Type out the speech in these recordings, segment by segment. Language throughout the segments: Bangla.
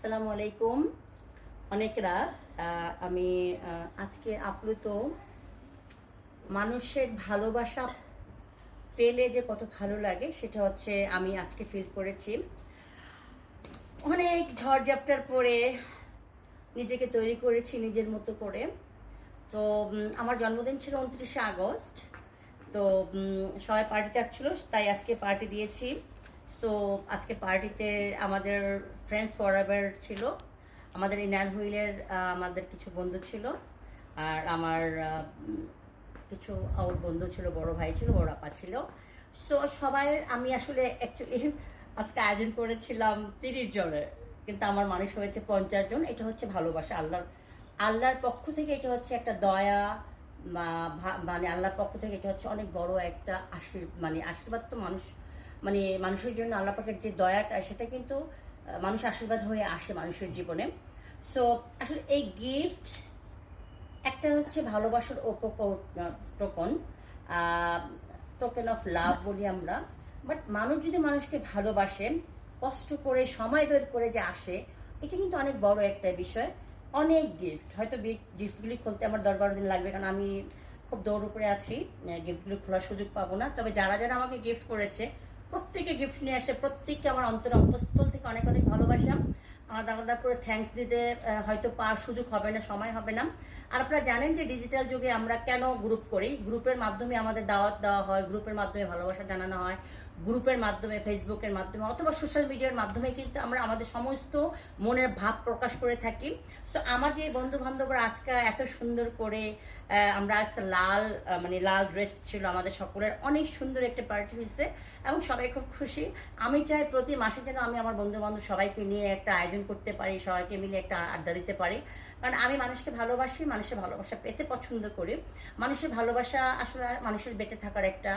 আসসালামু আলাইকুম। অনেকরা আমি আজকে আপ্লুত মানুষের ভালোবাসা পেলে যে কত ভালো লাগে সেটা হচ্ছে আমি আজকে ফিল করেছি। অনেক ঝড়ঝাপটার পরে নিজেকে তৈরি করেছি নিজের মতো করে। তো আমার জন্মদিন ছিল 29শে আগস্ট। তো সবাই পার্টি চাচ্ছিল, তাই আজকে পার্টি দিয়েছি। সো আজকে পার্টিতে আমাদের ফ্রেন্ড ফরএভার ছিল, আমাদের এই ন্যান হুইলের আমাদের কিছু বন্ধু ছিল, আর আমার কিছু আউট বন্ধু ছিল, বড় ভাই ছিল, বড় আপা ছিল। সো সবাই আমি আসলে অ্যাকচুয়ালি আজকে আয়োজন করেছিলাম 30 জনের, কিন্তু আমার মানুষ হয়েছে 50 জন। এটা হচ্ছে ভালোবাসা, আল্লাহর পক্ষ থেকে। এটা হচ্ছে একটা দয়া, মানে আল্লাহর পক্ষ থেকে এটা হচ্ছে অনেক বড় একটা আশীর্বাদ। তো মানুষ মানে মানুষের জন্য আল্লাহ পাকের যে দয়াটা, সেটা কিন্তু মানুষ আশীর্বাদ হয়ে আসে মানুষের জীবনে। সো আসলে এই গিফট একটা হচ্ছে ভালোবাসার টোকন, টোকেন অফ লাভ বলি আমরা। বাট মানুষ যদি মানুষকে ভালোবাসে, কষ্ট করে সময় বের করে যে আসে, এটা কিন্তু অনেক বড় একটা বিষয়। অনেক গিফট, হয়তো গিফটগুলি খুলতে আমার 10-12 দিন লাগবে, কারণ আমি খুব দৌড় উপরে আছি, গিফটগুলি খোলার সুযোগ পাবো না। তবে যারা যারা আমাকে গিফট করেছে, প্রত্যেকে গিফট নিয়ে আসে, প্রত্যেককে আমার অন্তঃস্থল থেকে অনেক অনেক ভালোবাসা। আলাদা আলাদা করে থ্যাঙ্কস দিতে হয়তো পাওয়ার সুযোগ হবে না, সময় হবে না। আর আপনারা জানেন যে ডিজিটাল যুগে আমরা কেন গ্রুপ করি। গ্রুপের মাধ্যমে আমাদের দাওয়াত দেওয়া হয়, গ্রুপের মাধ্যমে ভালোবাসা জানানো হয়, গ্রুপের মাধ্যমে, ফেসবুকের মাধ্যমে অথবা সোশ্যাল মিডিয়ার মাধ্যমে কিন্তু আমরা আমাদের সমস্ত মনের ভাব প্রকাশ করে থাকি। সো আমার যে বন্ধু বান্ধবরা আজকে এত সুন্দর করে আমরা আজকে লাল ড্রেস ছিল আমাদের সকলের, অনেক সুন্দর একটা পার্টি হয়েছে এবং সবাই খুব খুশি। আমি চাই প্রতি মাসে যেন আমি আমার বন্ধু বান্ধব সবাইকে নিয়ে একটা আয়োজন করতে পারি, সবাইকে মিলে একটা আড্ডা দিতে পারি। কারণ আমি মানুষকে ভালোবাসি, মানুষের ভালোবাসা পেতে পছন্দ করি। মানুষের ভালোবাসা আসলে মানুষের বেঁচে থাকার একটা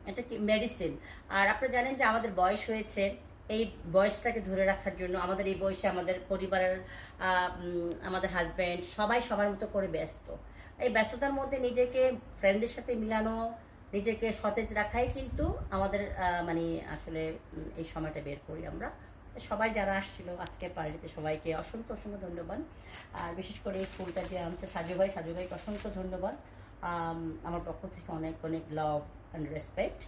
এটা কি মেডিসিন। আর আপনারা জানেন যে আমাদের বয়স হয়েছে, এই বয়সটাকে ধরে রাখার জন্য আমাদের এই বয়সে আমাদের পরিবারের আমাদের হাজব্যান্ড সবাই সবার মতো করে ব্যস্ত। এই ব্যস্ততার মধ্যে নিজেকে ফ্রেন্ডদের সাথে মিলানো, নিজেকে সতেজ রাখাই কিন্তু আমাদের আসলে এই সময়টা বের করি আমরা। সবাই যারা আসছিল আজকে পার্টিতে, সবাইকে অসংখ্য অসংখ্য ধন্যবাদ। আর বিশেষ করে এই ফুলটা যে আনছে সাজু ভাইকে অসংখ্য ধন্যবাদ। আমার পক্ষ থেকে অনেক অনেক লাভ অ্যান্ড রেসপেক্ট।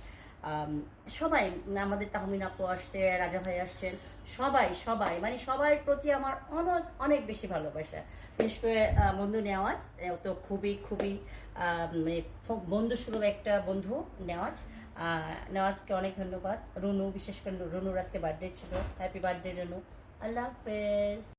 সবাই, আমাদের তাহমিন আপু আসছে, রাজা ভাই আসছেন, সবাই সবাই সবার প্রতি আমার অনেক অনেক বেশি ভালোবাসা। বিশেষ করে বন্ধু নেওয়াজ, তো খুবই খুবই বন্ধুসুলভ একটা বন্ধু নেওয়াজ। নেওয়াজকে অনেক ধন্যবাদ। রুনু, বিশেষ করে রুনুর আজকে বার্থডে ছিল, হ্যাপি বার্থডে রুনু। আল্লাহ হাফেজ।